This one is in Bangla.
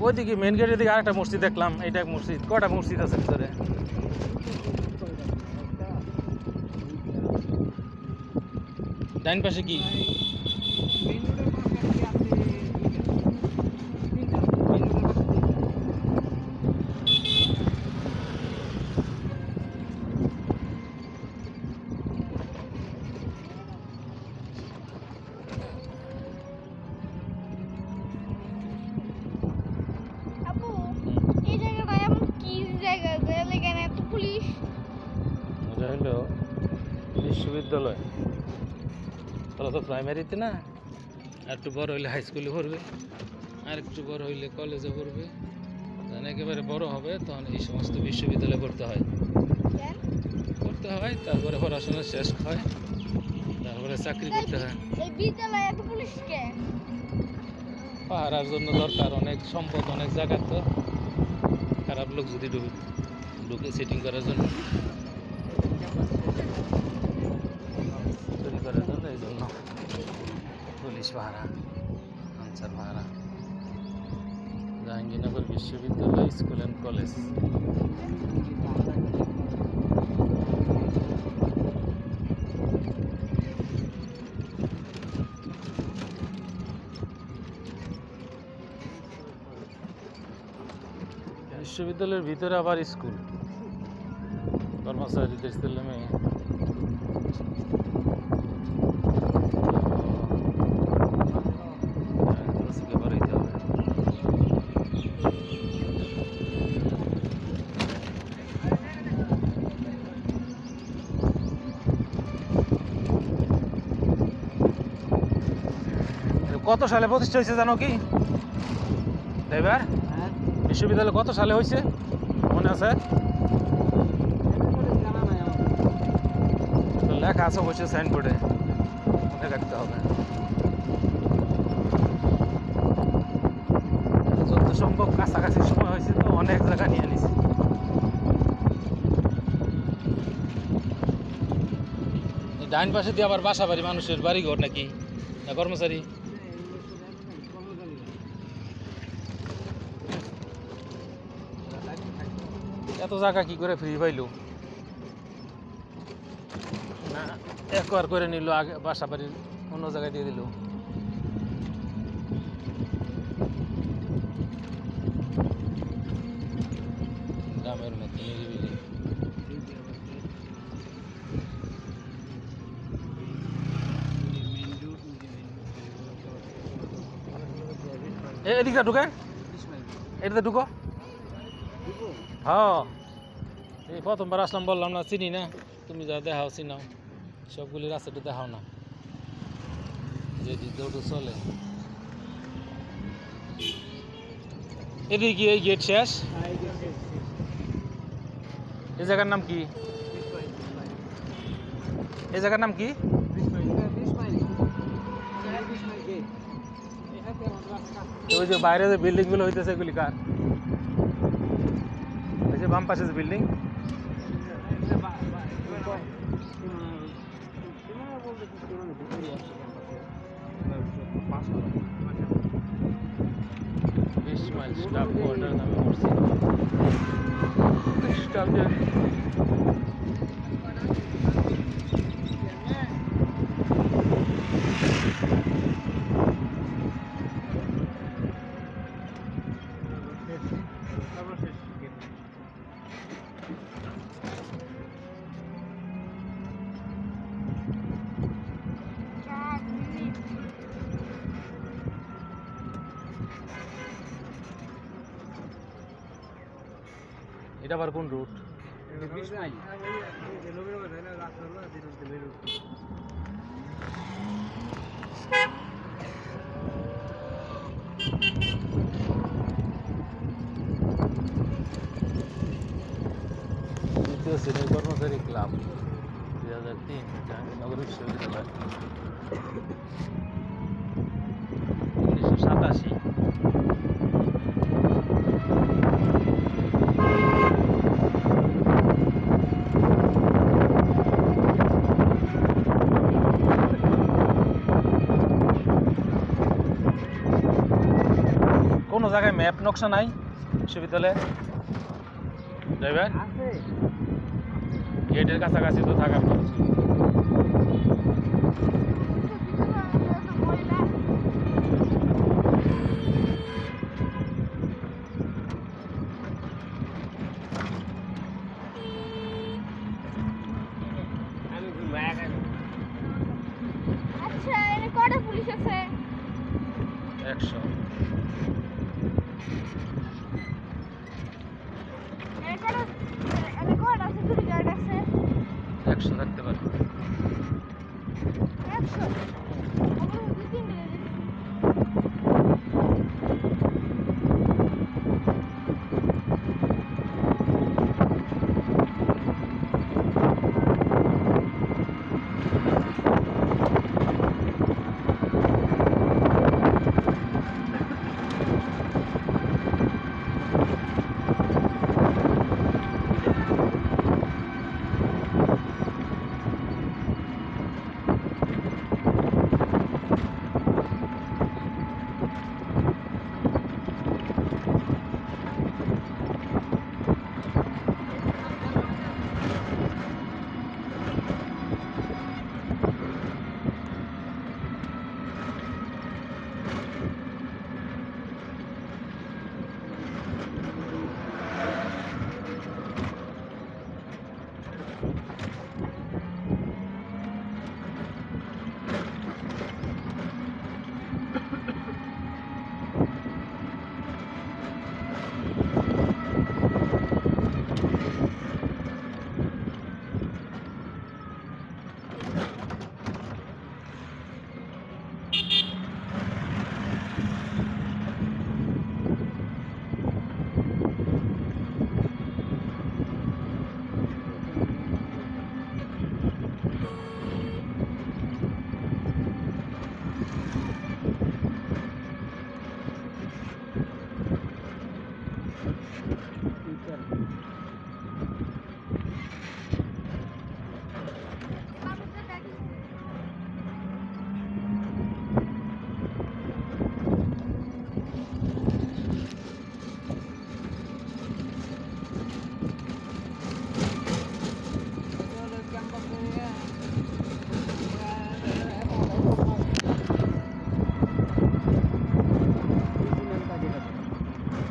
ওইদিকে মেন গেটের দিকে আরেকটা মসজিদ দেখলাম, এইটা মসজিদ। কটা মসজিদ আছে ভিতরে? ডাইন পাশে কি? হলো বিশ্ববিদ্যালয়। তোরা তো প্রাইমারিতে না, আর একটু বড় হইলে হাই স্কুলে পড়বে, আর একটু বড় হইলে কলেজে পড়বে, তখন একেবারে বড় হবে, তখন এই সমস্ত বিশ্ববিদ্যালয়ে পড়তে হয়। তারপরে পড়াশোনা শেষ হয়, তারপরে চাকরি করতে হয়। পাহারার জন্য দরকার অনেক সম্পদ, অনেক জায়গা। তো খারাপ লোক যদি ঢুকে সেটিং করার জন্য, চুরি করার জন্য, এই জন্য পুলিশ পাহারা, আনসার পাহারা। জাহাঙ্গীরনগর বিশ্ববিদ্যালয় স্কুল অ্যান্ড কলেজ। বিশ্ববিদ্যালয়ের ভিতরে আবার স্কুল, কর্মচারীদের ছেলে মেয়ে। কত সালে প্রতিষ্ঠা হয়েছে জানো কি ড্রাইভার? বিশ্ববিদ্যালয় কত সালে হয়েছে মনে আছে? লেখা আছে বসে সাইনবোর্ডে, মনে রাখতে হবে। যত সম্ভব কাছাকাছি সময় হয়েছে, তো অনেক জায়গা নিয়ে নিছি। ডাইন পাশে দিয়ে আবার বাসা বাড়ি, মানুষের বাড়ি ঘর নাকি না কর্মচারী? এত জায়গা কি করে ফ্রি পাইল? না একবার করে নিল, আগে বাসা বাড়ির অন্য জায়গায় দিয়ে দিল। গ্রামের মধ্যে নিরিবিলি। এদিকটা ঢুকে, এটাতে ঢুকো। হ্যাঁ, এই প্রথমবার আসলাম, বললাম না চিনি না। তুমি যা দেখাও চিনাও, সবগুলি রাস্তাটা দেখাও না, যেদিক দৌড় চলে। এদিকে এই গেট শেষ। এই জায়গার নাম কি? এই জায়গার নাম কি? ওই যে বাইরে যে বিল্ডিং গুলো হইতেছে, এগুলি কার? এই যে বাম পাশে যে বিল্ডিং, স্টাফ কোয়ার্টার নামে করছি। এটা আবার কোন রুট? দ্বিতীয় শ্রেণীর কর্মচারী ক্লাব, 2003, জাহাঙ্গীরনগর বিশ্ববিদ্যালয়, 1987। কোনো জায়গায় ম্যাপ নকশা নাই বিশ্ববিদ্যালয়ে ড্রাইভার? গেটের কাছাকাছি তো থাকার কথা ছিল। আচ্ছা এখানে কটা পুলিশ আছে? 100 এখানে কটা আছে? দুটো গার্ড আছে। 100 থাকতে পারে। 100